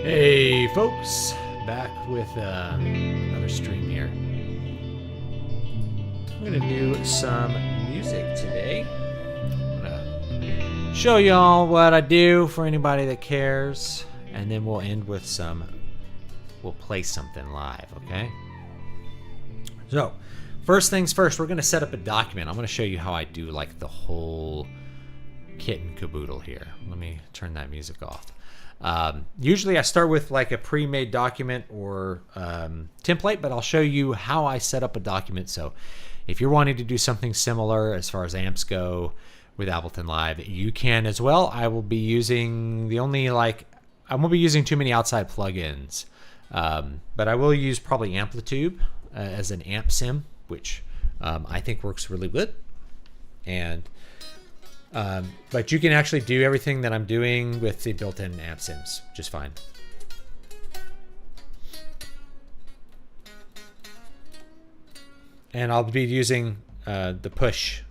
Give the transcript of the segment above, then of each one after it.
Hey folks, back with another stream here. I'm gonna do some music today. I'm gonna show y'all what I do for anybody that cares, and then we'll end with we'll play something live, okay? So, first things first, we're gonna set up a document. I'm gonna show you how I do like the whole kit and caboodle here. Let me turn that music off. Usually I start with like a pre-made document or template, but I'll show you how I set up a document. So if you're wanting to do something similar as far as amps go with Ableton Live, you can as well. I will be using I won't be using too many outside plugins, but I will use probably Amplitude as an amp sim, which I think works really good. And but you can actually do everything that I'm doing with the built-in amp sims just fine. And I'll be using the push.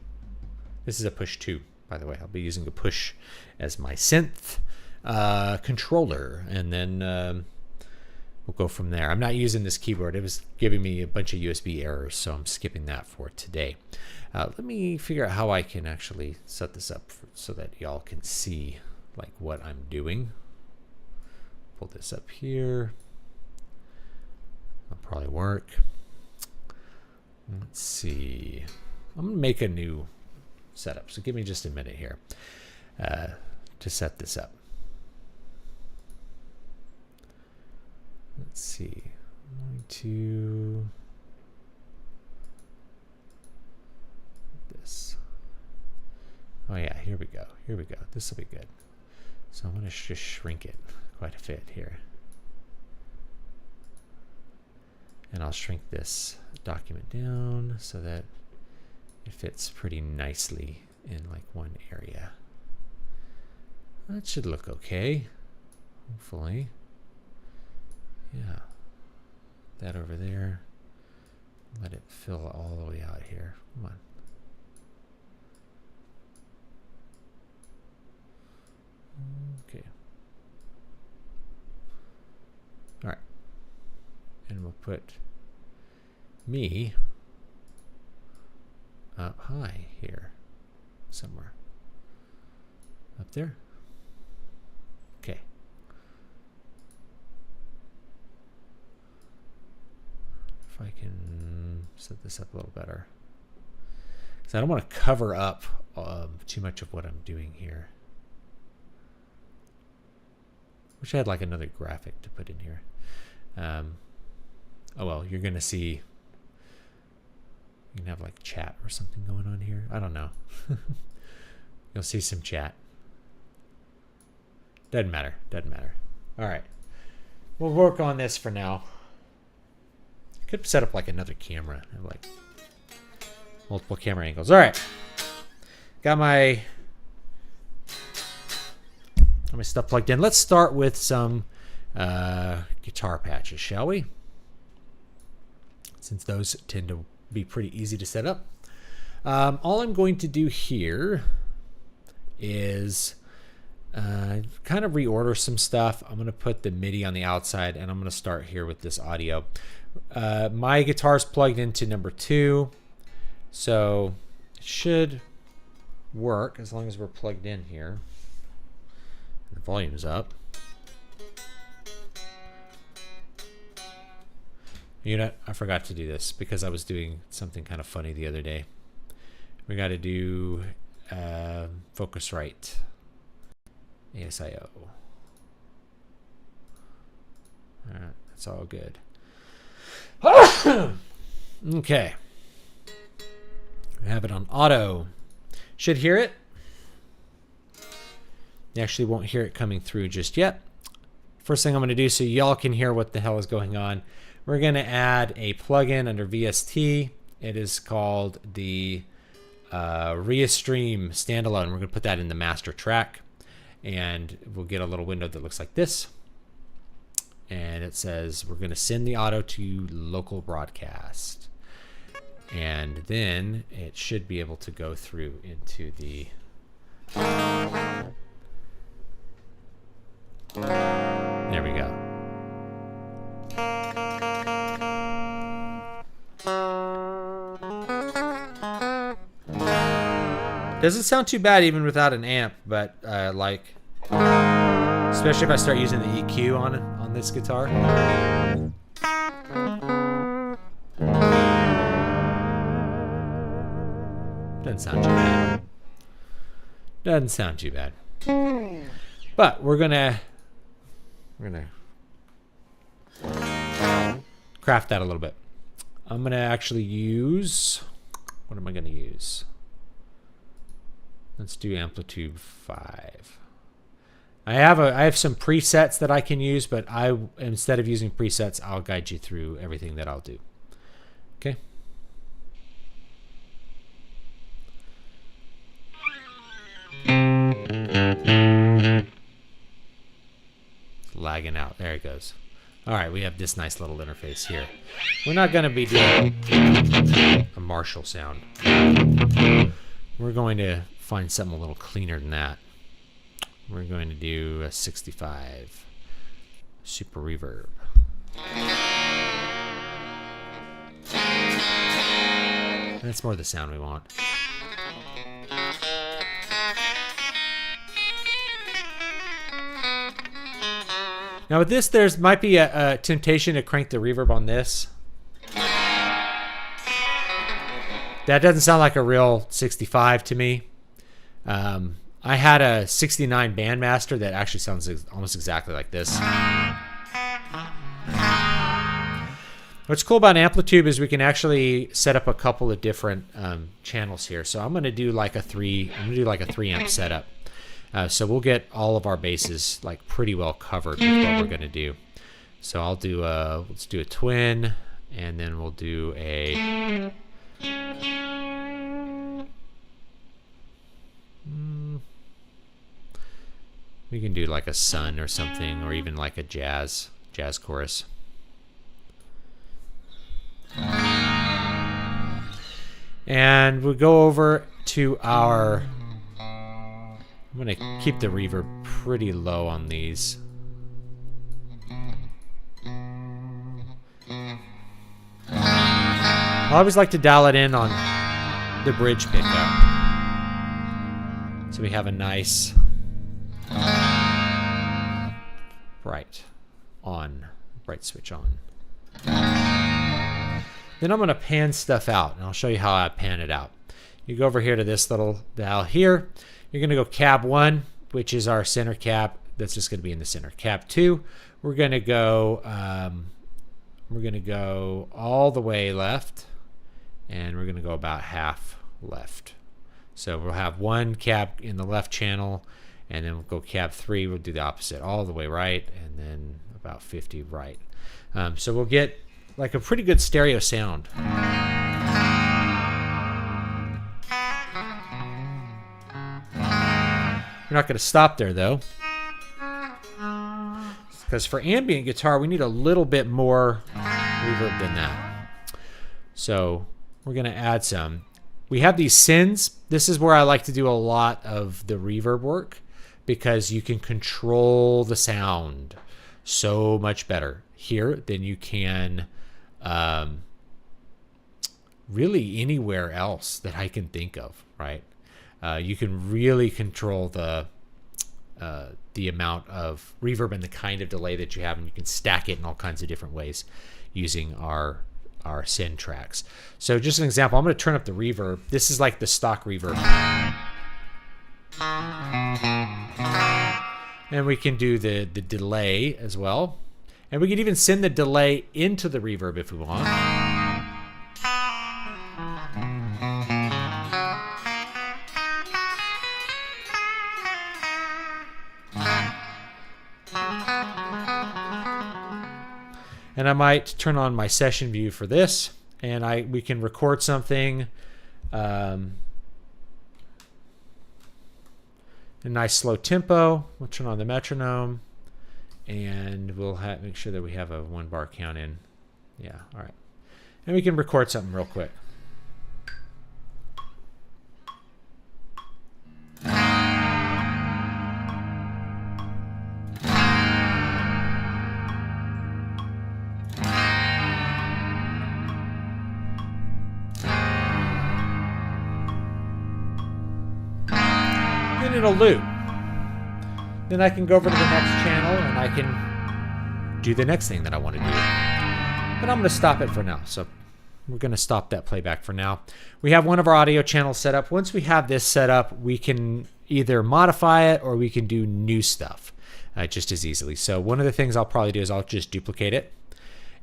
This is a push 2, by the way. I'll be using a push as my synth controller, and then we'll go from there. I'm not using this keyboard. It was giving me a bunch of USB errors, so I'm skipping that for today. Let me figure out how I can actually set this up so that y'all can see like what I'm doing. Pull this up here. That'll probably work. Let's see. I'm gonna make a new setup, so give me just a minute here to set this up. Let's see. I'm going to this. Oh yeah, here we go. Here we go. This will be good. So I'm going to just shrink it quite a bit here. And I'll shrink this document down so that it fits pretty nicely in like one area. That should look okay, hopefully. Yeah, that over there. Let it fill all the way out here. Come on. Okay. All right. And we'll put me up high here somewhere. Up there. Okay. if I can set this up a little better. Because I don't want to cover up too much of what I'm doing here. Wish I had like another graphic to put in here. Oh well, you're going to see... You can have like chat or something going on here. I don't know. You'll see some chat. Doesn't matter. Doesn't matter. All right. We'll work on this for now. Could set up like another camera. Have like multiple camera angles. All right. Got my stuff plugged in. Let's start with some guitar patches, shall we? Since those tend to be pretty easy to set up. All I'm going to do here is kind of reorder some stuff. I'm going to put the MIDI on the outside, and I'm going to start here with this audio. My guitar's plugged into number 2, so it should work as long as we're plugged in here. The volume's up. You know, I forgot to do this because I was doing something kind of funny the other day. We got to do Focusrite. ASIO. Alright, that's all good. Okay. We have it on auto. Should hear it. You actually won't hear it coming through just yet. First thing I'm going to do so y'all can hear what the hell is going on, we're going to add a plugin under VST. It is called the Restream Standalone. We're going to put that in the master track. And we'll get a little window that looks like this. And it says we're going to send the auto to local broadcast. And then it should be able to go through into the... There we go. Doesn't sound too bad even without an amp, but like, especially if I start using the EQ on this guitar. Doesn't sound too bad. Doesn't sound too bad. But we're gonna craft that a little bit. I'm gonna actually use, what am I gonna use? Let's do amplitude 5. I have some presets that I can use, but instead of using presets, I'll guide you through everything that I'll do. Okay. It's lagging out. There it goes. All right, we have this nice little interface here. We're not going to be doing a Marshall sound. We're going to find something a little cleaner than that. We're going to do a 65 super reverb. That's more the sound we want. Now with this, there might be a temptation to crank the reverb on this. That doesn't sound like a real 65 to me. I had a 69 Bandmaster that actually sounds almost exactly like this. What's cool about Amplitude is we can actually set up a couple of different channels here. So I'm going to do like a 3 amp setup. So we'll get all of our bases like pretty well covered with what we're going to do. So I'll do let's do a twin, and then we'll do a we can do like a sun or something, or even like a jazz chorus. And we'll go over to our, I'm going to keep the reverb pretty low on these. I always like to dial it in on the bridge pickup, so we have a nice bright switch on. Then I'm going to pan stuff out, and I'll show you how I pan it out. You go over here to this little dial here. You're going to go cab 1, which is our center cab. That's just going to be in the center. Cab 2, we're going to go all the way left, and we're going to go about half left. So we'll have 1 cab in the left channel, and then we'll go cab 3. We'll do the opposite, all the way right, and then about 50 right. So we'll get like a pretty good stereo sound. We're not going to stop there though, because for ambient guitar we need a little bit more reverb than that. So we're going to add some. We have these sins. This is where I like to do a lot of the reverb work, because you can control the sound so much better here than you can really anywhere else that I can think of, right? You can really control the amount of reverb and the kind of delay that you have, and you can stack it in all kinds of different ways using our syn tracks. So just an example, I'm going to turn up the reverb. This is like the stock reverb. And we can do the delay as well. And we can even send the delay into the reverb if we want. And I might turn on my session view for this, and we can record something. A nice slow tempo. We'll turn on the metronome, and we'll make sure that we have a 1 bar count in. Yeah, all right. And we can record something real quick. Then it'll loop. Then I can go over to the next channel and I can do the next thing that I want to do. But I'm going to stop it for now. So we're going to stop that playback for now. We have one of our audio channels set up. Once we have this set up, we can either modify it or we can do new stuff just as easily. So one of the things I'll probably do is I'll just duplicate it,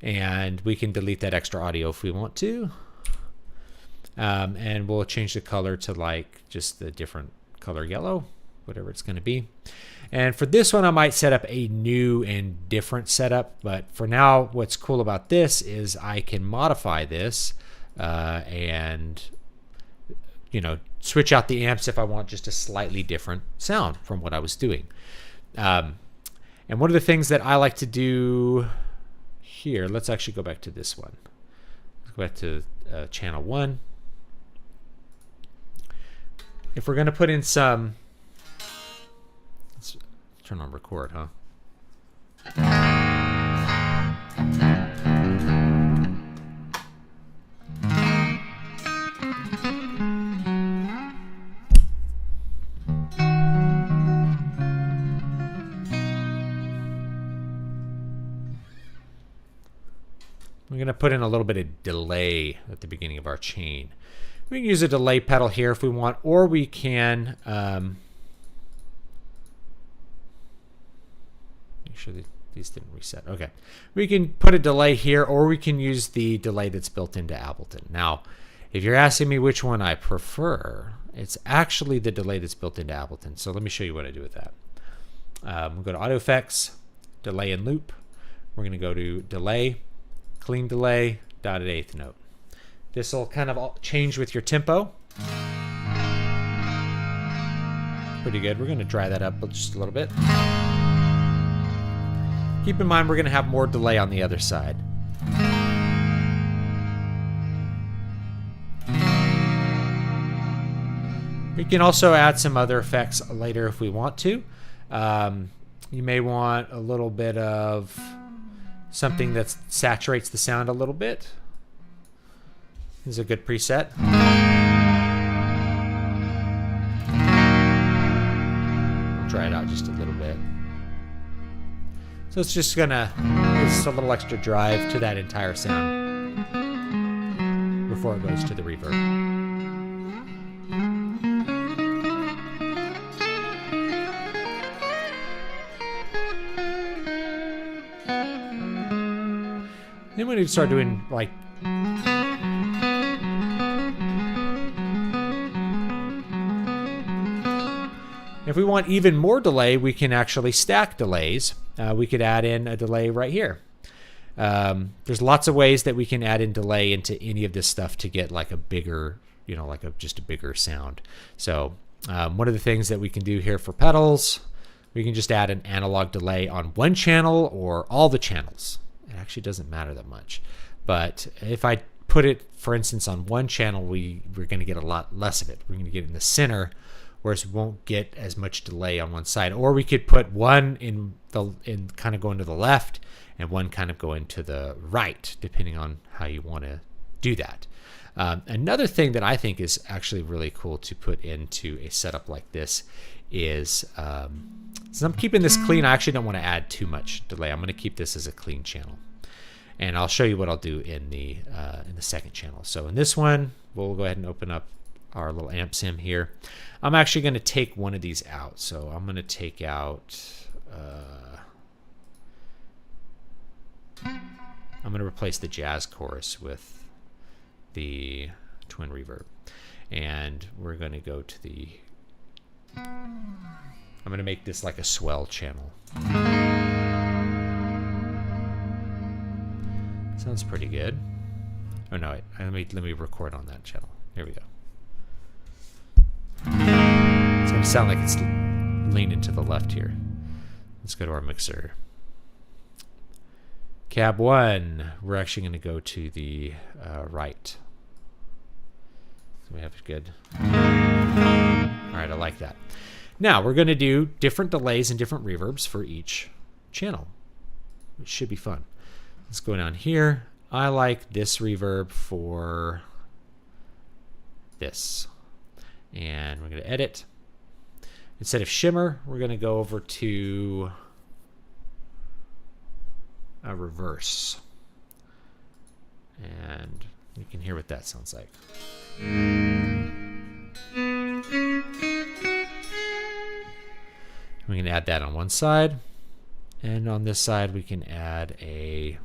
and we can delete that extra audio if we want to. And we'll change the color to like just the different color yellow, whatever it's going to be. And for this one, I might set up a new and different setup. But for now, what's cool about this is I can modify this and, you know, switch out the amps if I want just a slightly different sound from what I was doing. And one of the things that I like to do here, let's actually go back to this one. Let's go back to channel 1. If we're going to put in some, let's turn on record, huh? We're going to put in a little bit of delay at the beginning of our chain. We can use a delay pedal here if we want, or we can make sure that these didn't reset. Okay, we can put a delay here, or we can use the delay that's built into Ableton. Now, if you're asking me which one I prefer, it's actually the delay that's built into Ableton. So let me show you what I do with that. We'll go to Audio Effects, Delay and Loop. We're going to go to Delay, Clean Delay, dotted eighth note. This will kind of change with your tempo. Pretty good. We're going to dry that up just a little bit. Keep in mind we're going to have more delay on the other side. We can also add some other effects later if we want to. You may want a little bit of something that saturates the sound a little bit. This is a good preset. I'll dry it out just a little bit. So it's just gonna give us a little extra drive to that entire sound. before it goes to the reverb. Then we need to start doing like if we want even more delay, we can actually stack delays. We could add in a delay right here. There's lots of ways that we can add in delay into any of this stuff to get like a bigger, you know, like just a bigger sound. So one of the things that we can do here for pedals, we can just add an analog delay on one channel or all the channels. It actually doesn't matter that much. But if I put it, for instance, on one channel, we're going to get a lot less of it. We're going to get it in the center, whereas we won't get as much delay on one side. Or we could put one in kind of going to the left and one kind of going to the right, depending on how you want to do that. Another thing that I think is actually really cool to put into a setup like this is, since I'm keeping this clean, I actually don't want to add too much delay. I'm going to keep this as a clean channel. And I'll show you what I'll do in the second channel. So in this one, we'll go ahead and open up our little amp sim here. I'm actually going to take one of these out. So I'm going to take out, I'm going to replace the jazz chorus with the twin reverb. And we're going to go to the, I'm going to make this like a swell channel. Sounds pretty good. Oh no, wait, let me record on that channel. Here we go. It's going to sound like it's leaning to the left here. Let's go to our mixer. Cab 1, we're actually going to go to the right. So we have it good. All right, I like that. Now we're going to do different delays and different reverbs for each channel. It should be fun. Let's go down here. I like this reverb for this. And we're going to edit. Instead of shimmer, we're going to go over to a reverse. And you can hear what that sounds like. We can add that on one side. And on this side, we can add a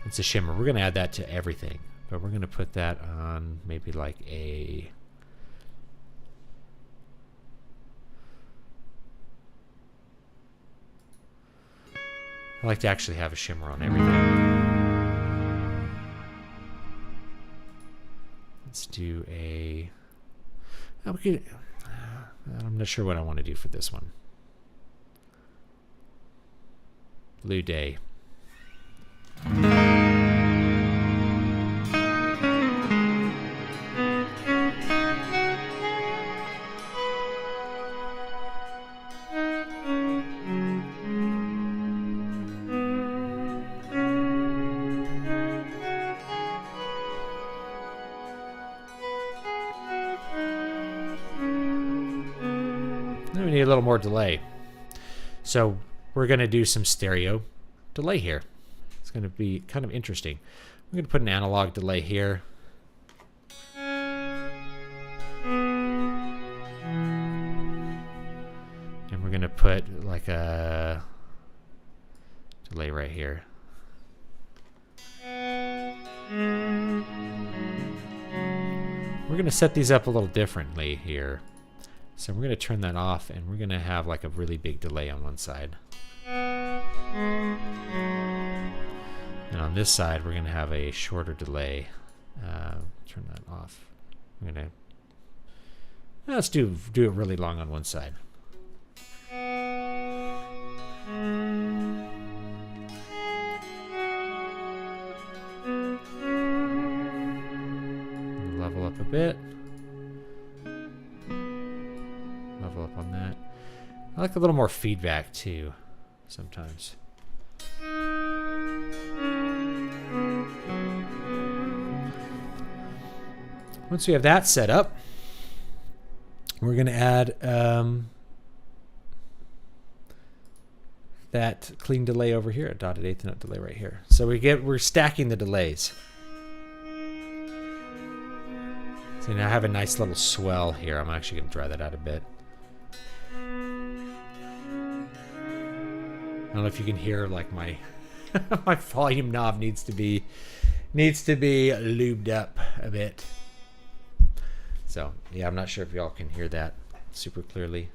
it's a shimmer. We're going to add that to everything, but we're going to put that on maybe like a I like to actually have a shimmer on everything. Let's do a I'm not sure what I want to do for this one. Blue Day. Then we need a little more delay. So we're going to do some stereo delay here. It's going to be kind of interesting. We're going to put an analog delay here. And we're going to put like a delay right here. We're going to set these up a little differently here. So we're going to turn that off, and we're going to have like a really big delay on one side. And on this side, we're going to have a shorter delay. Turn that off. We're going to let's do it really long on one side. Level up a bit. Level up on that. I like a little more feedback too, sometimes. Once we have that set up, we're going to add that clean delay over here, a dotted eighth note delay right here. So we're stacking the delays. So now I have a nice little swell here. I'm actually going to dry that out a bit. I don't know if you can hear like my my volume knob needs to be lubed up a bit. So yeah, I'm not sure if y'all can hear that super clearly.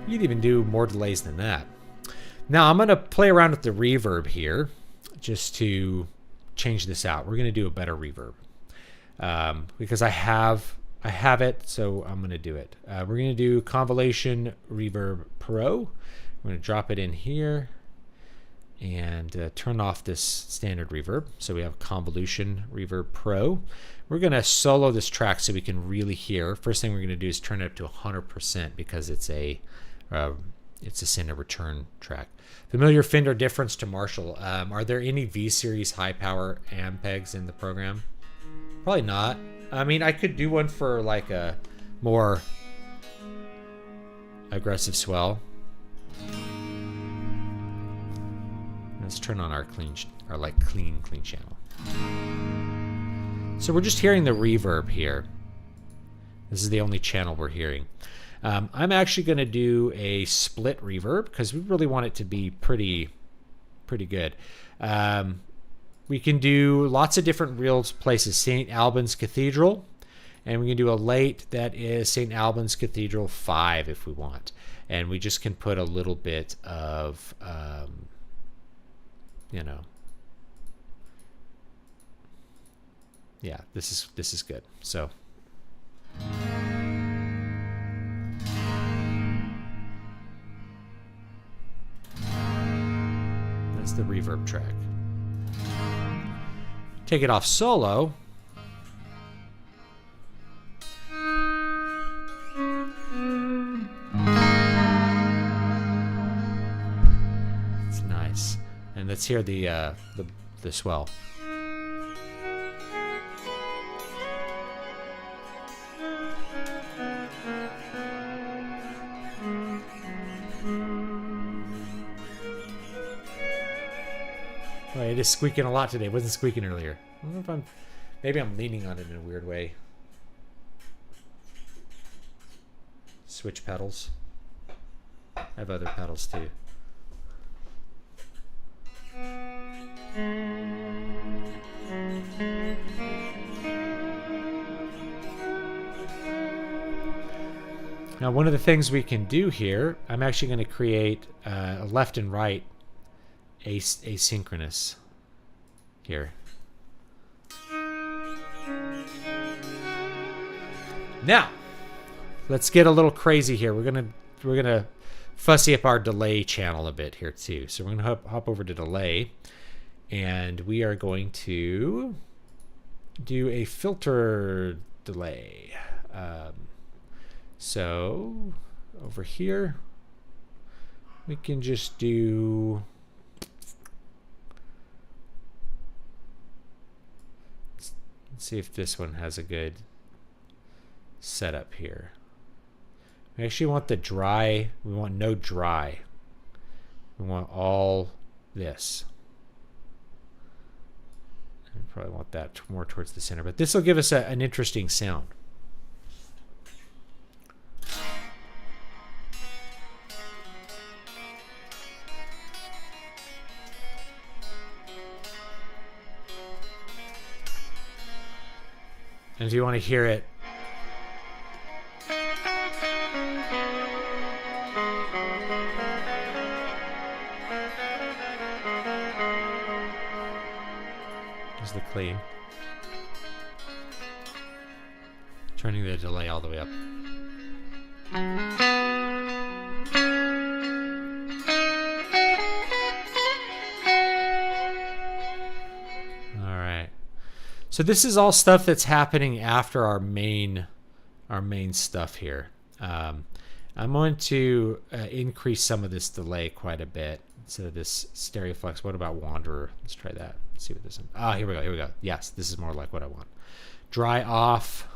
You could even do more delays than that. Now I'm going to play around with the reverb here just to change this out. We're going to do a better reverb because I have it, so I'm going to do it. We're going to do Convolution Reverb Pro. We're going to drop it in here and turn off this standard reverb. So we have Convolution Reverb Pro. We're going to solo this track so we can really hear. First thing we're going to do is turn it up to 100% because it's a send and return track. Familiar Fender difference to Marshall. Are there any V-Series high power Ampegs in the program? Probably not. I mean, I could do one for like a more aggressive swell. Let's turn on our clean channel. So we're just hearing the reverb here. This is the only channel we're hearing. I'm actually going to do a split reverb because we really want it to be pretty good. We can do lots of different real places. St. Albans Cathedral, and we can do a late that is St. Albans Cathedral 5 if we want. And we just can put a little bit of, yeah, this is good. So. That's the reverb track. Take it off solo. It's nice. And let's hear the swell. It is squeaking a lot today. It wasn't squeaking earlier. I don't know if maybe I'm leaning on it in a weird way. Switch pedals. I have other pedals too. Now, one of the things we can do here, I'm actually going to create a left and right asynchronous here. Now, let's get a little crazy here. We're gonna fussy up our delay channel a bit here too. So we're gonna hop over to delay, and we are going to do a filter delay. So over here, we can just do. Let's see if this one has a good setup here. We actually want the dry. We want no dry. We want all this. We probably want that more towards the center, but this will give us an interesting sound. And if you want to hear it, there's the clean. Turning the delay all the way up. So this is all stuff that's happening after our main stuff here. I'm going to increase some of this delay quite a bit instead of this stereo flex. What about Wanderer? Let's try that. Let's see what this is. Ah, here we go. Here we go. Yes, this is more like what I want. Dry off.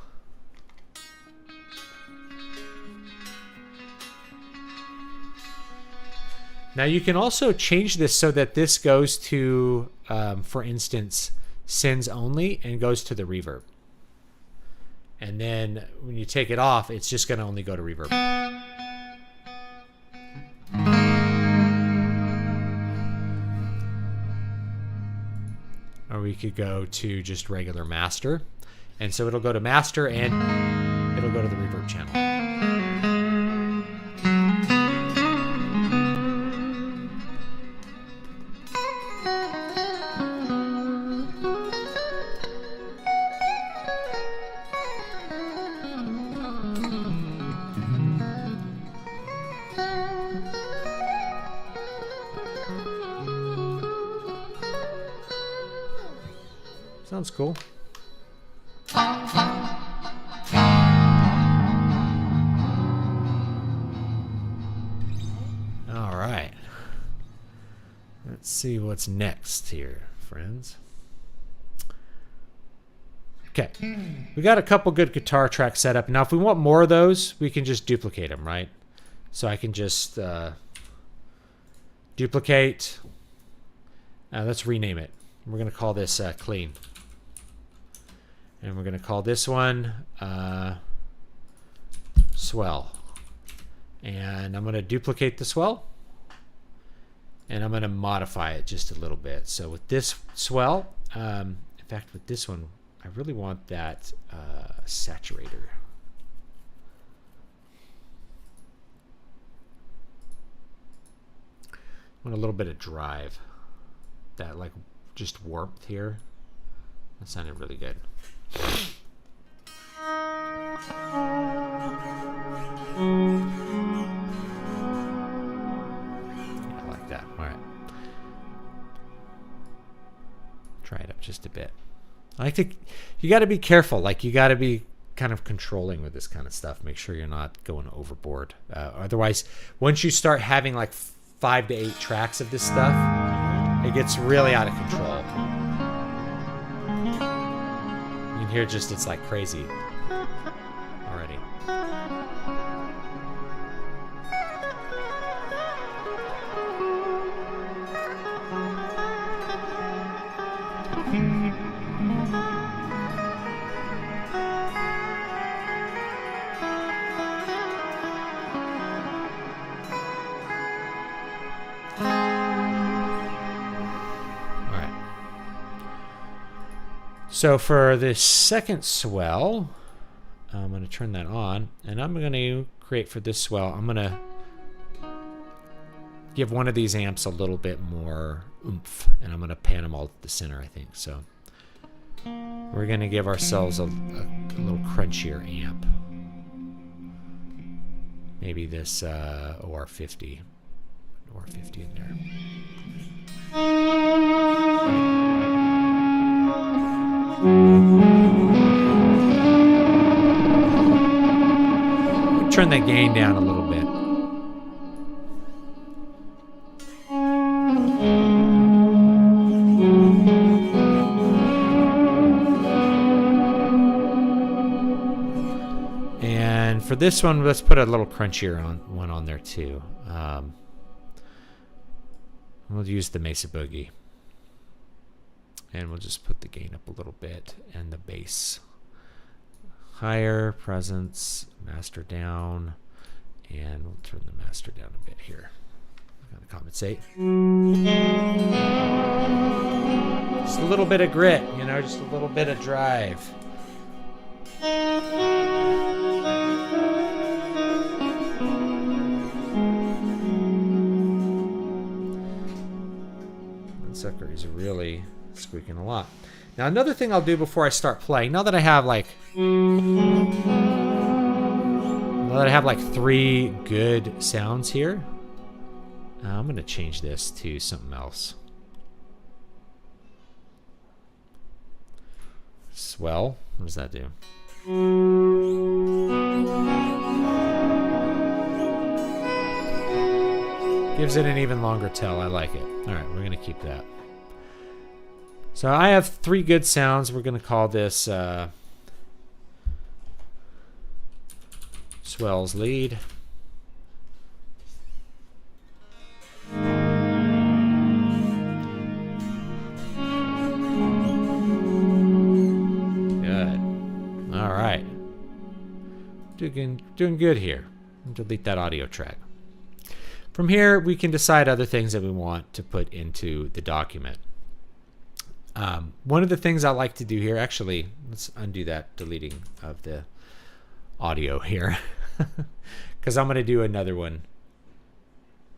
Now you can also change this so that this goes to, for instance, sends only and goes to the reverb. And then when you take it off, it's just going to only go to reverb. Or we could go to just regular master. And so it'll go to master and it'll go to the reverb channel. Sounds cool. All right. Let's see what's next here, friends. Okay. We got a couple good guitar tracks set up. Now, if we want more of those, we can just duplicate them, right? So I can just duplicate. Let's rename it. We're going to call this clean. And we're going to call this one swell. And I'm going to duplicate the swell. And I'm going to modify it just a little bit. So with this swell, in fact, with this one, I really want that saturator. I want a little bit of drive. That like just warmth here. That sounded really good. Yeah, I like that. All right. Try it up just a bit. I like to, you got to be careful. Like you got to be kind of controlling with this kind of stuff. Make sure you're not going overboard. Otherwise, once you start having like 5 to 8 tracks of this stuff, it gets really out of control. You can hear just, it's like crazy already. So for the second swell, I'm going to turn that on, and I'm going to create for this swell, I'm going to give one of these amps a little bit more oomph, and I'm going to pan them all to the center, I think. So we're going to give ourselves a little crunchier amp. Maybe this OR50. OR50 in there. Turn the gain down a little bit. And for this one, let's put a little crunchier one on there too. We'll use the Mesa Boogie. And we'll just put the gain up a little bit and the bass higher, presence, master down, and we'll turn the master down a bit here. Kind of compensate. Just a little bit of grit, you know, just a little bit of drive. That sucker is really squeaking a lot. Now another thing I'll do before I start playing, now that I have like 3 good sounds here, I'm going to change this to something else. Swell, what does that do? Gives it an even longer tail. I like it. All right, we're going to keep that. So I have 3 good sounds. We're going to call this Swells Lead. Good. All right. Doing good here. Delete that audio track. From here, we can decide other things that we want to put into the document. One of the things I like to do here, actually, let's undo that deleting of the audio here, because I'm going to do another one.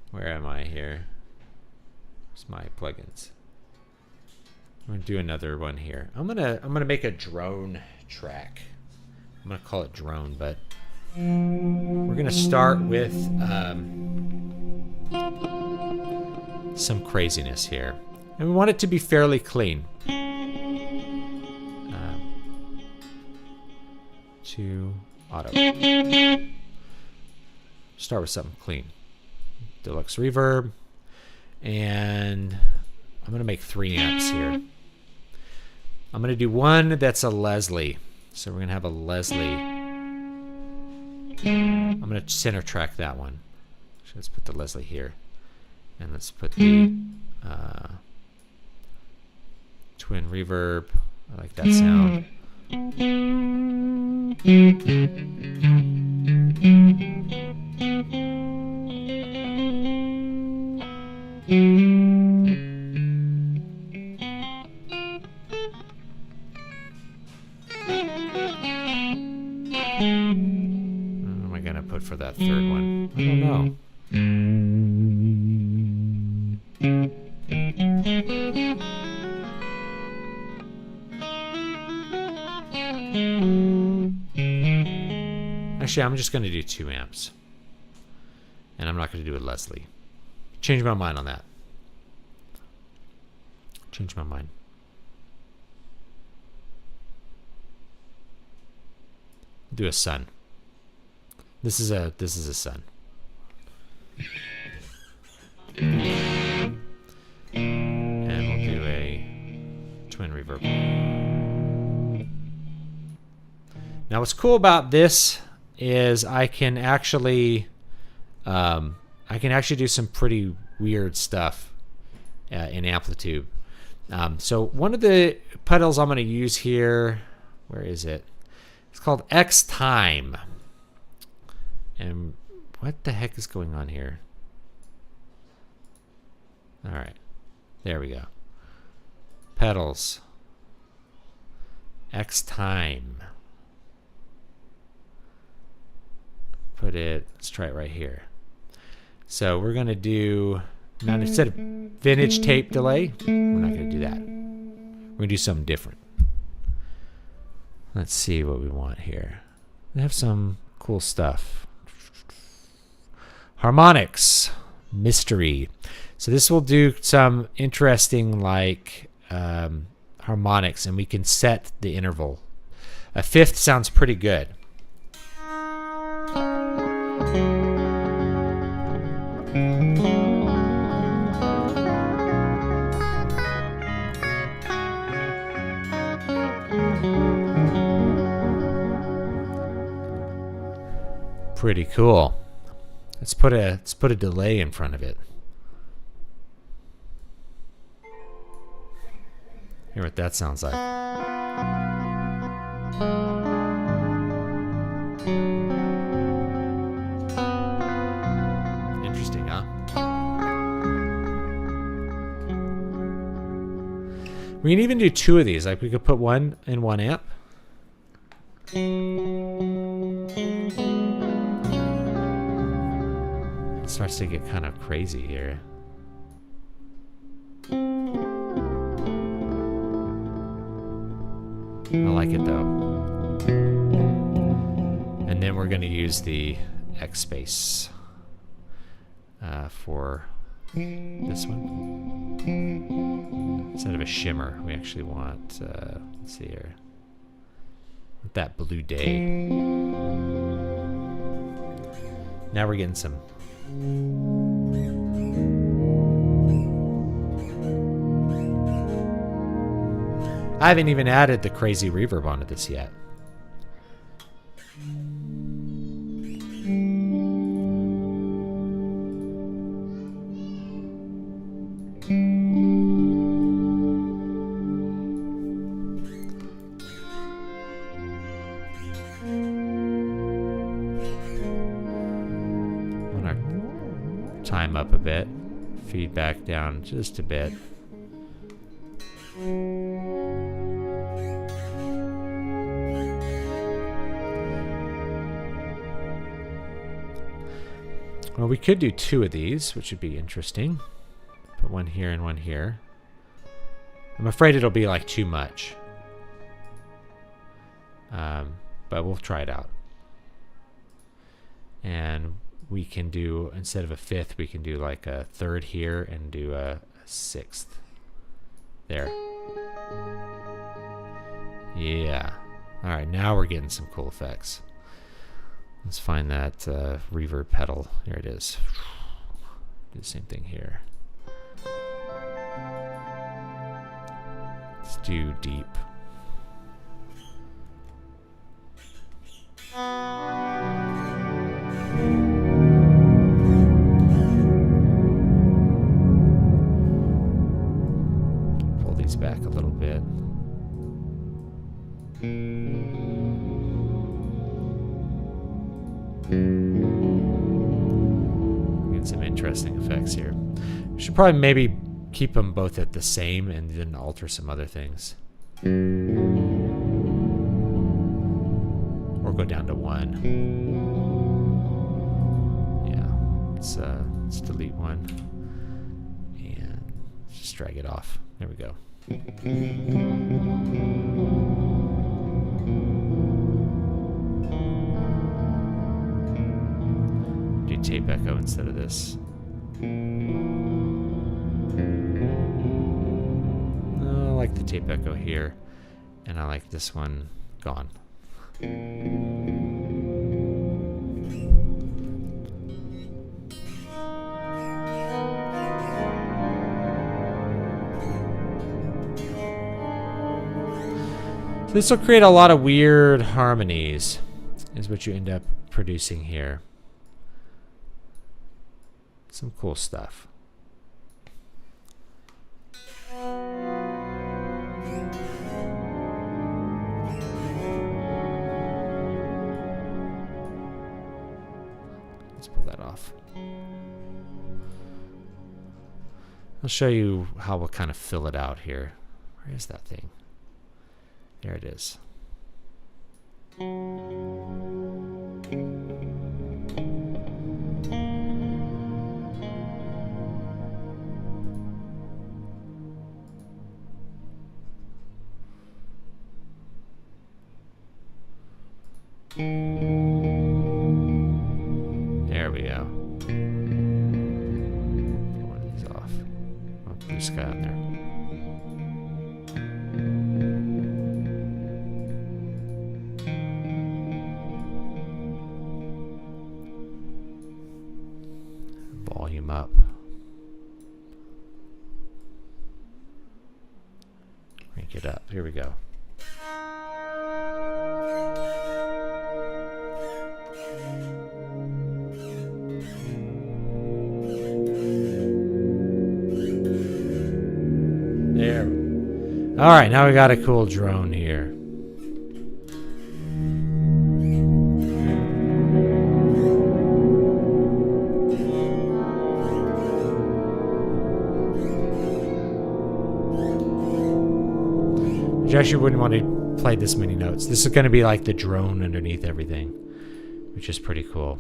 Where am I here? Where's my plugins? I'm going to do another one here. I'm gonna make a drone track. I'm going to call it drone, but we're going to start with some craziness here. And we want it to be fairly clean. To auto. Start with something clean. Deluxe reverb. And I'm going to make 3 amps here. I'm going to do one that's a Leslie. So we're going to have a Leslie. I'm going to center track that one. So let's put the Leslie here. And let's put the twin reverb. I like that sound. What am I going to put for that 3rd one? I don't know. Actually, I'm just going to do 2 amps. And I'm not going to do a Leslie. Change my mind on that. Change my mind. Do a sun. This is a sun. And we'll do a twin reverb. Now what's cool about this is I can actually do some pretty weird stuff in Amplitude. So one of the pedals I'm going to use here, where is it? It's called X Time. And what the heck is going on here? All right, there we go. Pedals. X Time. Put it, let's try it right here. So we're going to do, now instead of vintage tape delay, we're not going to do that. We're going to do something different. Let's see what we want here. We have some cool stuff. Harmonics. Mystery. So this will do some interesting like harmonics, and we can set the interval. A 5th sounds pretty good. Pretty cool. Let's put a delay in front of it. Hear what that sounds like. Interesting, huh? We can even do 2 of these. Like we could put one in 1 amp. It starts to get kind of crazy here. I like it though. And then we're going to use the X space for this one. Instead of a shimmer, we actually want, let's see here, that blue day. Now we're getting some I haven't even added the crazy reverb onto this yet. Time up a bit, feedback down just a bit. Well, we could do 2 of these, which would be interesting. Put one here and one here. I'm afraid it'll be like too much. But we'll try it out. And we can do, instead of a 5th, we can do like a 3rd here and do a 6th. There. Yeah. Alright, now we're getting some cool effects. Let's find that reverb pedal. Here it is. Do the same thing here. Let's do deep. Back a little bit. Get some interesting effects here. We should probably maybe keep them both at the same and then alter some other things. Or go down to 1. Yeah, let's delete 1 and just drag it off. There we go. Do tape echo instead of this. I like the tape echo here, and I like this one gone. This will create a lot of weird harmonies, is what you end up producing here. Some cool stuff. Let's pull that off. I'll show you how we'll kind of fill it out here. Where is that thing? There it is. There we go. Get one of these off. Oh, blue sky on there. Volume up. Crank it up. Here we go. There. All right, now we got a cool drone here. You actually wouldn't want to play this many notes. This is going to be like the drone underneath everything, which is pretty cool.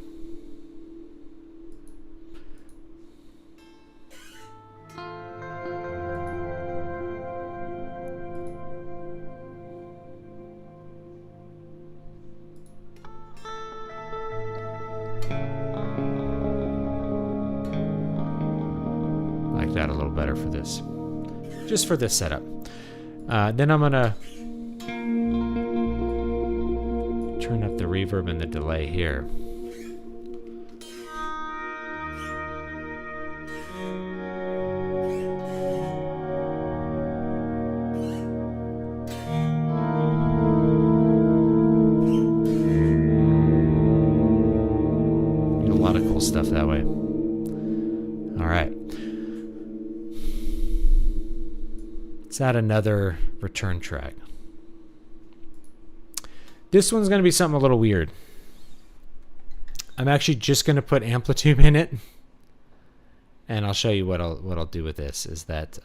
I like that a little better for this. Just for this setup. Then I'm gonna turn up the reverb and the delay here. stuff that way. All right. Let's add another return track. This one's going to be something a little weird. I'm actually just going to put amplitude in it, and I'll show you what I'll do with this. Is that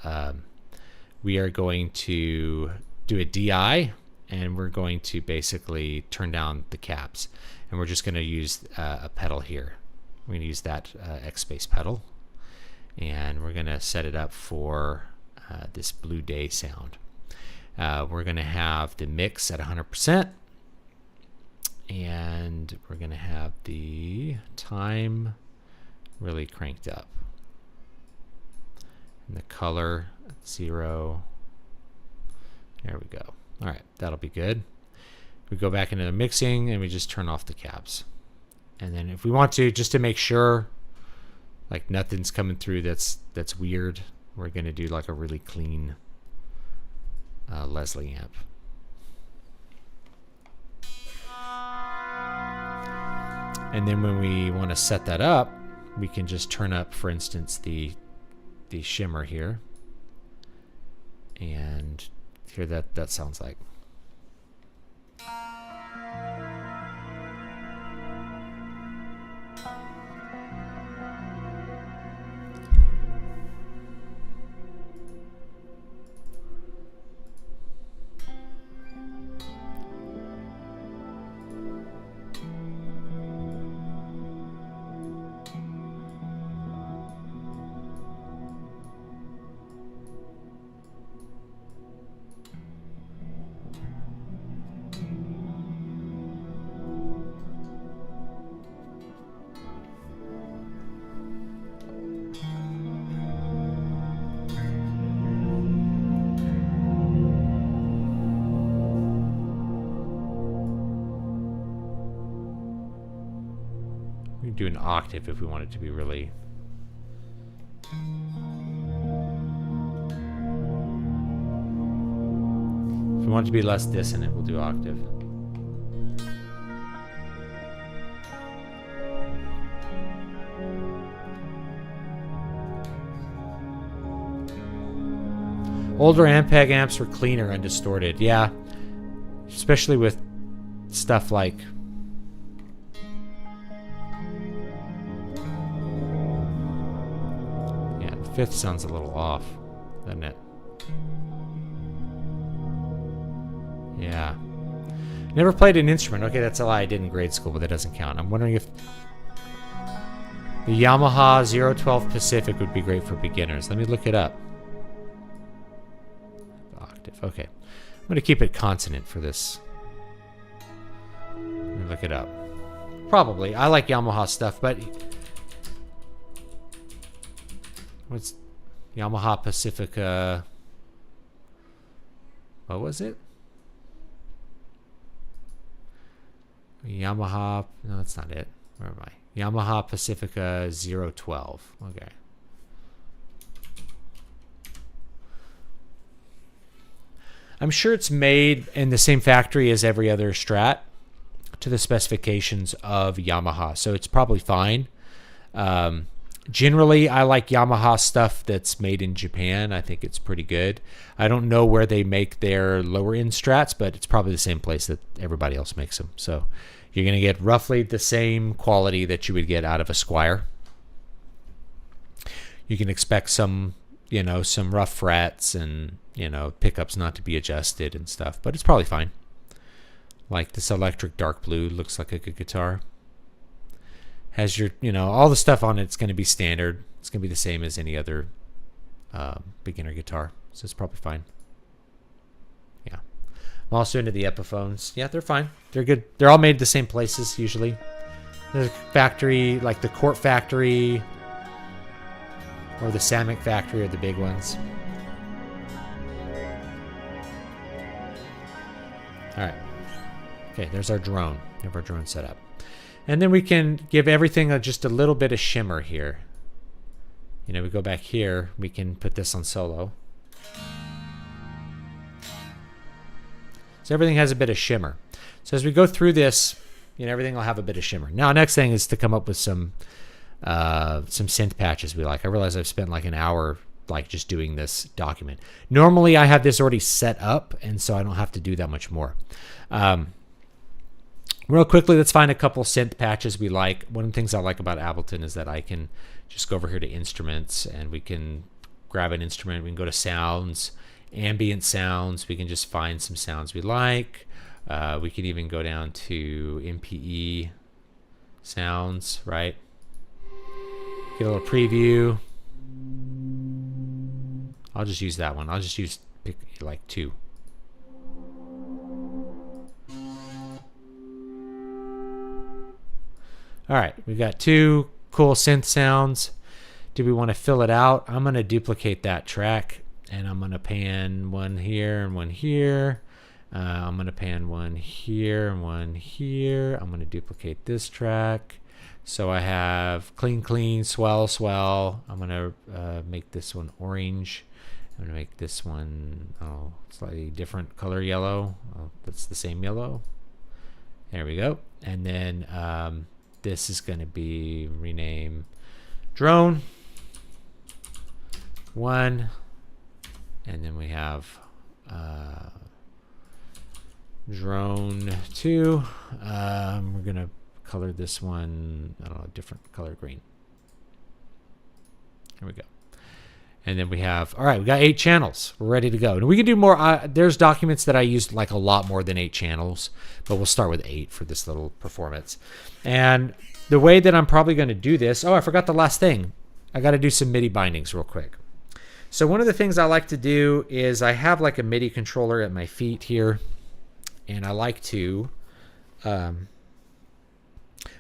we are going to do a DI, and we're going to basically turn down the caps, and we're just going to use a pedal here. We're going to use that X Space pedal, and we're going to set it up for this Blue Day sound. We're going to have the mix at 100%, and we're going to have the time really cranked up, and the color at 0. There we go. All right, that'll be good. We go back into the mixing, and we just turn off the caps. And then if we want to, just to make sure like nothing's coming through that's weird, we're going to do like a really clean Leslie amp. And then when we want to set that up, we can just turn up, for instance, the shimmer here, and hear that sounds like. We can do an octave if we want it to be really. If we want it to be less dissonant, we'll do octave. Older Ampeg amps were cleaner and distorted. Yeah, especially with stuff like fifth sounds a little off, doesn't it? Yeah. Never played an instrument. Okay, that's a lie. I did in grade school, but that doesn't count. I'm wondering if the Yamaha 012 Pacific would be great for beginners. Let me look it up. Octave. Okay. I'm going to keep it consonant for this. Let me look it up. Probably. I like Yamaha stuff, but what's Yamaha Pacifica? What was it? Yamaha. No, that's not it. Where am I? Yamaha Pacifica 012. Okay. I'm sure it's made in the same factory as every other Strat to the specifications of Yamaha, so it's probably fine. Generally, I like Yamaha stuff that's made in Japan. I think it's pretty good. I don't know where they make their lower-end Strats, but it's probably the same place that everybody else makes them. So you're going to get roughly the same quality that you would get out of a Squier. You can expect some, some rough frets and, pickups not to be adjusted and stuff, but it's probably fine. Like this electric dark blue looks like a good guitar. Has your, all the stuff on it's going to be standard. It's going to be the same as any other beginner guitar. So it's probably fine. Yeah. I'm also into the Epiphones. Yeah, they're fine. They're good. They're all made the same places usually. The factory, like the Court factory or the Samick factory are the big ones. All right. Okay, there's our drone. We have our drone set up. And then we can give everything just a little bit of shimmer here. We go back here. We can put this on solo. So everything has a bit of shimmer. So as we go through this, everything will have a bit of shimmer. Now, next thing is to come up with some some synth patches we like. I realize I've spent like an hour like just doing this document. Normally I have this already set up, and so I don't have to do that much more. Real quickly, let's find a couple synth patches we like. One of the things I like about Ableton is that I can just go over here to instruments, and we can grab an instrument. We can go to sounds, ambient sounds. We can just find some sounds we like. We can even go down to MPE sounds, right? Get a little preview. I'll just use that one. I'll just use pick like 2. All right, we've got 2 cool synth sounds. Do we want to fill it out? I'm going to duplicate that track, and I'm going to pan one here and one here. I'm going to pan one here and one here. I'm going to duplicate this track. So I have clean, clean, swell, swell. I'm going to make this one orange. I'm going to make this one slightly different color yellow. That's the same yellow. There we go. And then this is going to be rename drone 1, and then we have drone 2. We're going to color this one, I don't know, different color green. Here we go. And then we have, all right, we got 8 channels. We're ready to go. And we can do more. There's documents that I use like a lot more than 8 channels, but we'll start with 8 for this little performance. And the way that I'm probably going to do this, I forgot the last thing. I got to do some MIDI bindings real quick. So one of the things I like to do is I have like a MIDI controller at my feet here, and I like to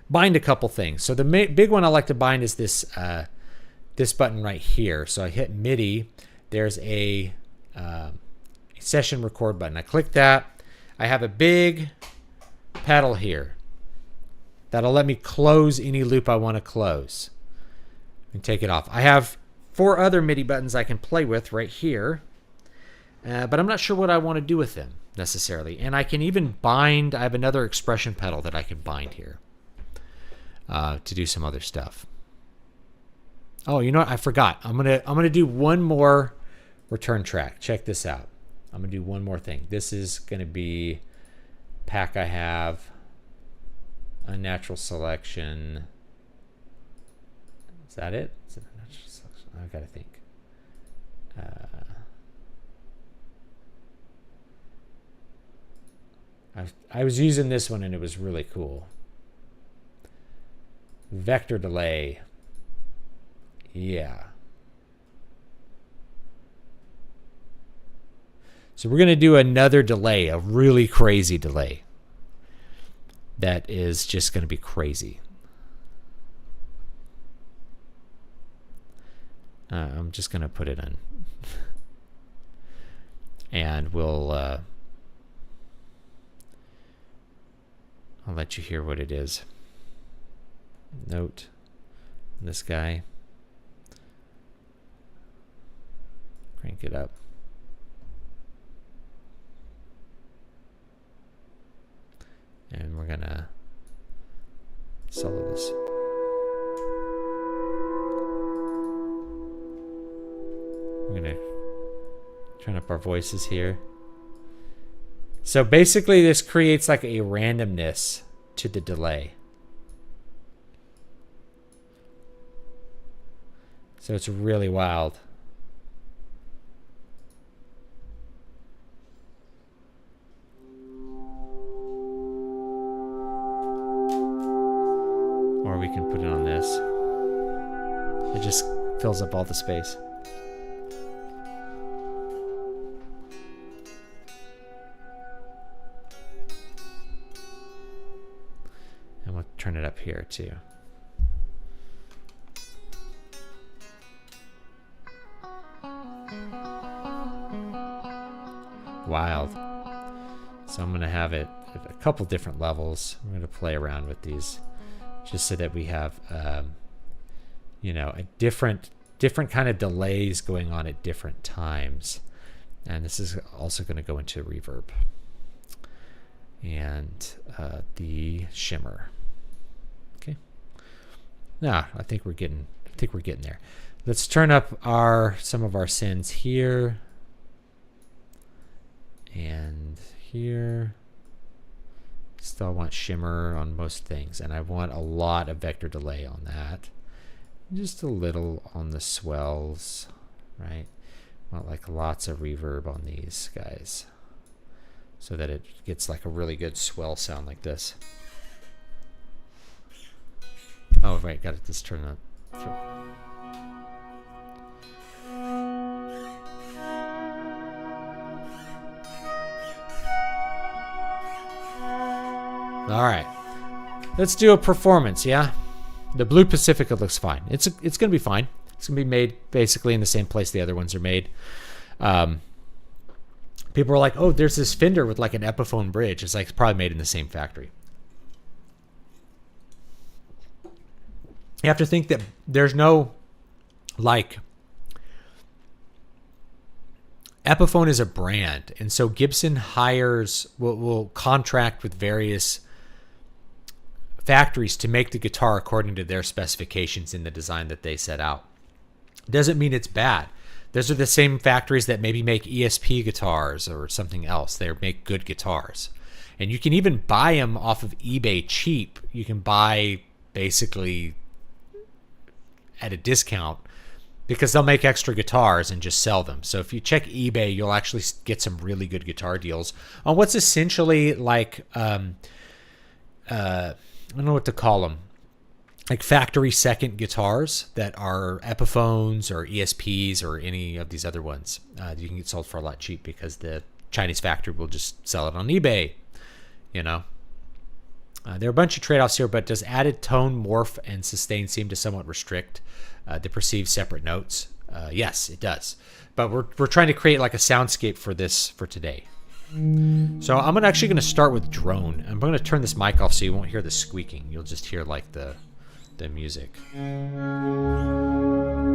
bind a couple things. So the big one I like to bind is this this button right here. So I hit MIDI. There's a session record button. I click that. I have a big pedal here that'll let me close any loop I want to close and take it off. I have 4 other MIDI buttons I can play with right here, but I'm not sure what I want to do with them necessarily. And I can even bind. I have another expression pedal that I can bind here to do some other stuff. Oh, you know what? I forgot. I'm gonna do one more return track. Check this out. I'm gonna do one more thing. This is gonna be pack I have, unnatural selection. Is that it? Is it unnatural selection? I gotta think. I was using this one and it was really cool. Vector delay. Yeah. So we're going to do another delay, a really crazy delay. That is just going to be crazy. I'm just going to put it in. And we'll I'll let you hear what it is. Note this guy. Crank it up. And we're gonna solo this. We're gonna turn up our voices here. So basically this creates like a randomness to the delay. So it's really wild. Or we can put it on this. It just fills up all the space. And we'll turn it up here too. Wild. So I'm going to have it at a couple different levels. I'm going to play around with these just so that we have, you know, a different kind of delays going on at different times. And this is also going to go into reverb and the shimmer. Okay. No, I think we're getting there. Let's turn up some of our sends here and here. Still want shimmer on most things, and I want a lot of vector delay on that. Just a little on the swells, right? I want like lots of reverb on these guys so that it gets like a really good swell sound like this. Oh, right, got to just turn up. All right, let's do a performance, yeah? The Blue Pacifica looks fine. It's going to be fine. It's going to be made basically in the same place the other ones are made. People are like, oh, there's this Fender with like an Epiphone bridge. It's like it's probably made in the same factory. You have to think that there's no, like, Epiphone is a brand, and so Gibson will contract with various factories to make the guitar according to their specifications in the design that they set out. Doesn't mean it's bad. Those are the same factories that maybe make ESP guitars or something else. They make good guitars. And you can even buy them off of eBay cheap. You can buy basically at a discount because they'll make extra guitars and just sell them. So if you check eBay, you'll actually get some really good guitar deals on what's essentially like, I don't know what to call them, like factory second guitars that are Epiphones or ESPs or any of these other ones. You can get sold for a lot cheap because the Chinese factory will just sell it on eBay, you know. There are a bunch of trade-offs here, but does added tone, morph, and sustain seem to somewhat restrict the perceived separate notes? Yes, it does. But we're trying to create like a soundscape for this for today. So I'm actually going to start with drone. I'm going to turn this mic off so you won't hear the squeaking. You'll just hear like the music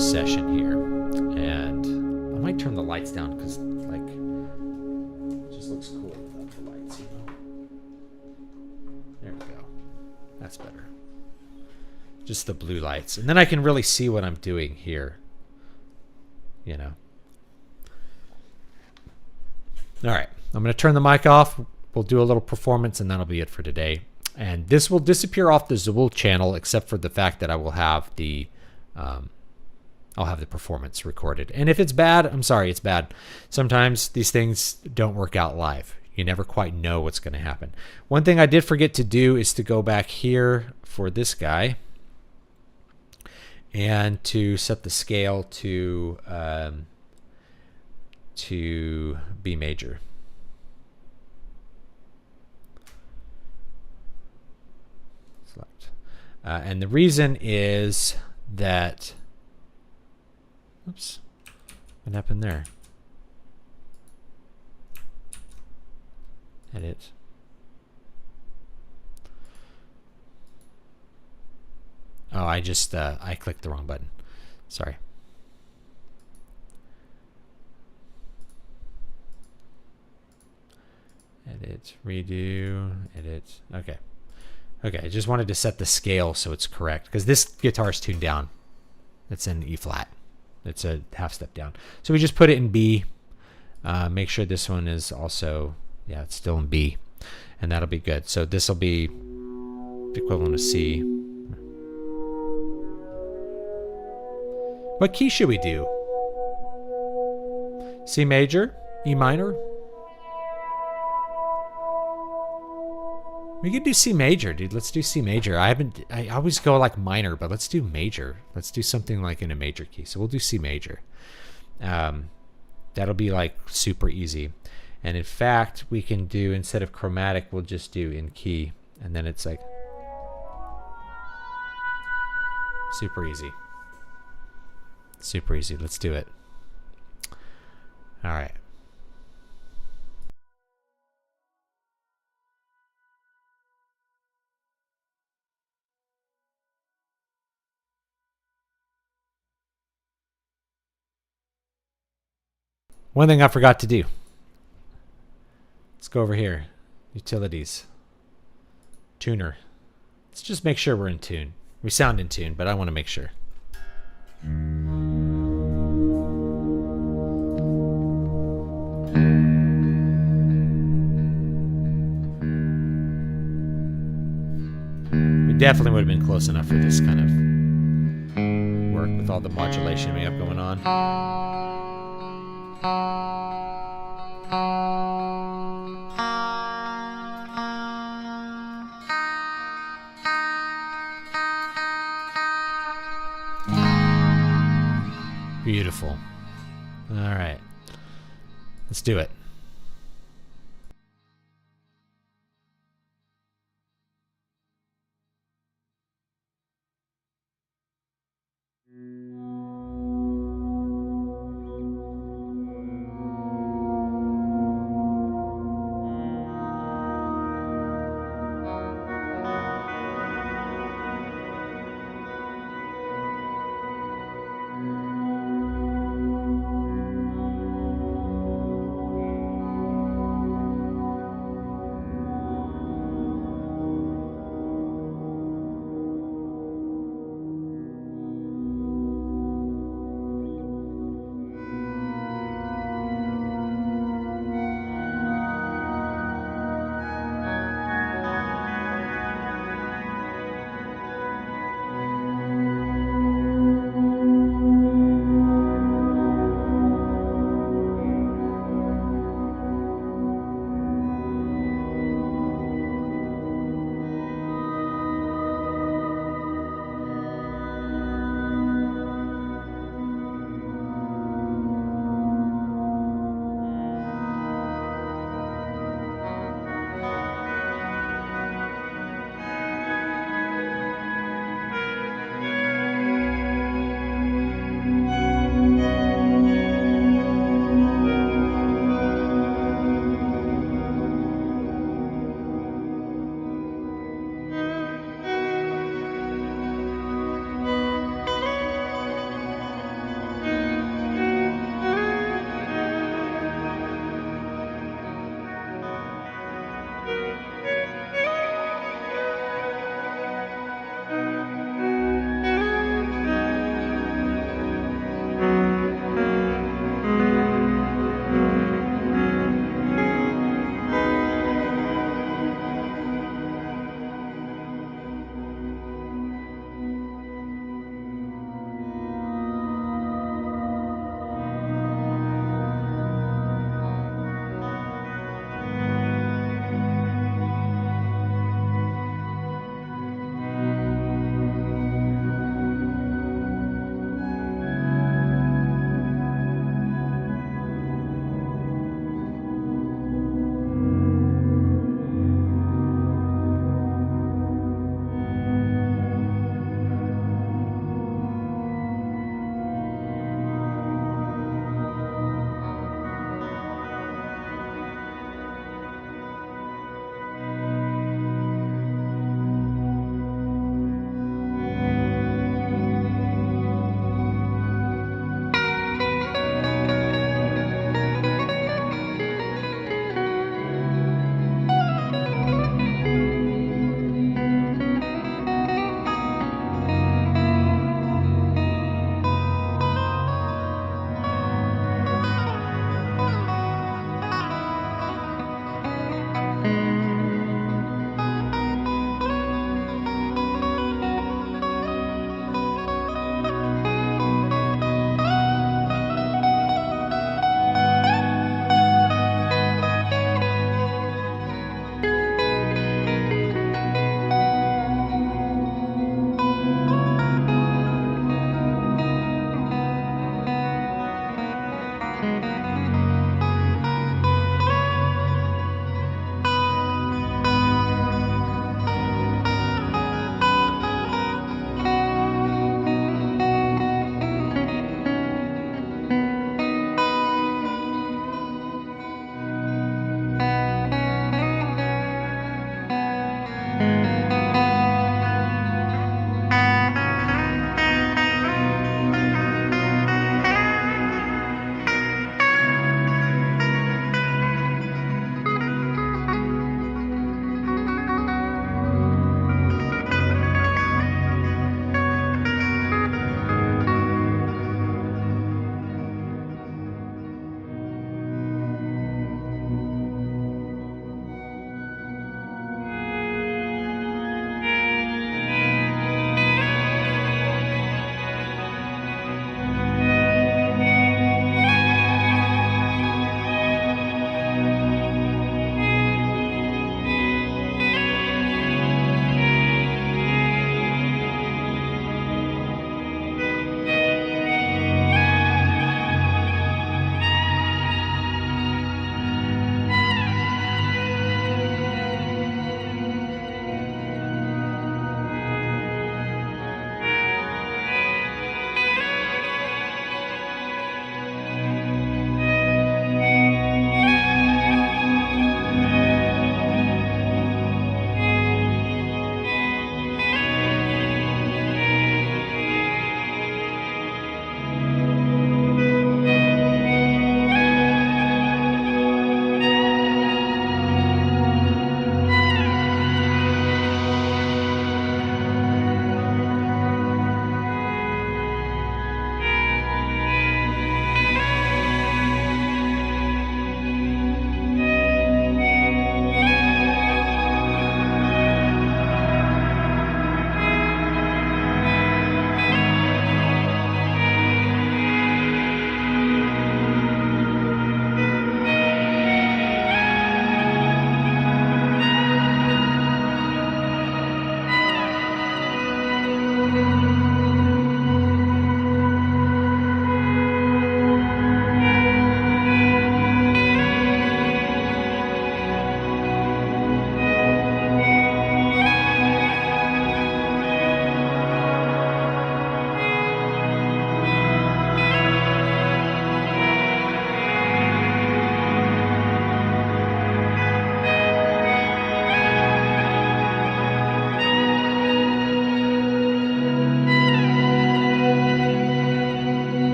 session here. And I might turn the lights down because like it just looks cool without the lights, you know. There we go. That's better. Just the blue lights. And then I can really see what I'm doing here. You know. All right. I'm going to turn the mic off. We'll do a little performance and that'll be it for today. And this will disappear off the Zool channel except for the fact that I will have the I'll have the performance recorded. And if it's bad, I'm sorry, it's bad. Sometimes these things don't work out live. You never quite know what's going to happen. One thing I did forget to do is to go back here for this guy and to set the scale to B major. Select. And the reason is that, oops, what happened there? Edit. Oh, I just I clicked the wrong button. Sorry. Edit, redo, edit. Okay. Okay, I just wanted to set the scale so it's correct because this guitar is tuned down. It's in E flat. It's a half step down. So we just put it in B. Make sure this one is also, yeah, it's still in B. And that'll be good. So this will be the equivalent of C. What key should we do? C major? E minor? We could do C major, dude. Let's do C major. I always go like minor, but let's do major. Let's do something like in a major key. So we'll do C major. That'll be like super easy. And in fact, we can do, instead of chromatic, we'll just do in key. And then it's like super easy. Super easy. Let's do it. All right. One thing I forgot to do. Let's go over here. Utilities. Tuner. Let's just make sure we're in tune. We sound in tune, but I want to make sure. We definitely would have been close enough for this kind of work with all the modulation we have going on. Beautiful. All right. Let's do it.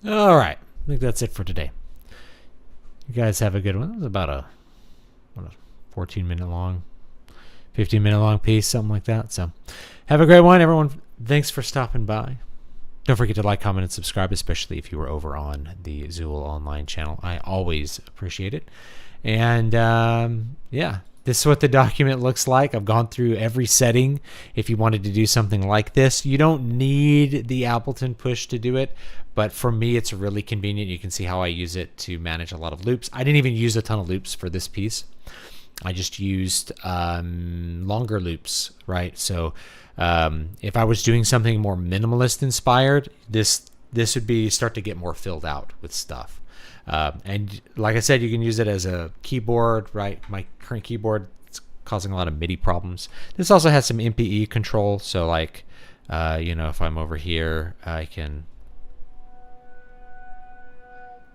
All right. I think that's it for today. You guys have a good one. It was about a 14-minute long, 15-minute long piece, something like that. So have a great one, everyone. Thanks for stopping by. Don't forget to like, comment, and subscribe, especially if you were over on the Zool Online channel. I always appreciate it. And yeah, this is what the document looks like. I've gone through every setting. If you wanted to do something like this, you don't need the Appleton push to do it. But for me, it's really convenient. You can see how I use it to manage a lot of loops. I didn't even use a ton of loops for this piece. I just used longer loops, right? So if I was doing something more minimalist inspired, this would be start to get more filled out with stuff. And like I said, you can use it as a keyboard, right? My current keyboard is causing a lot of MIDI problems. This also has some MPE control. So like, if I'm over here, I can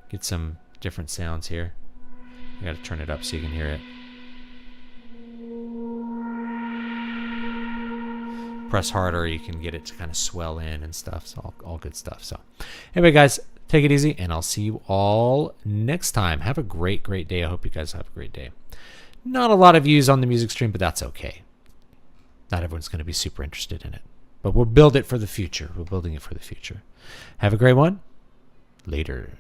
get some different sounds here. I got to turn it up so you can hear it. Press harder, you can get it to kind of swell in and stuff. So all good stuff. So anyway, guys, take it easy, and I'll see you all next time. Have a great day. I hope you guys have a great day. Not a lot of views on the music stream, but that's okay. Not everyone's going to be super interested in it, but we'll build it for the future. We're building it for the future. Have a great one. Later.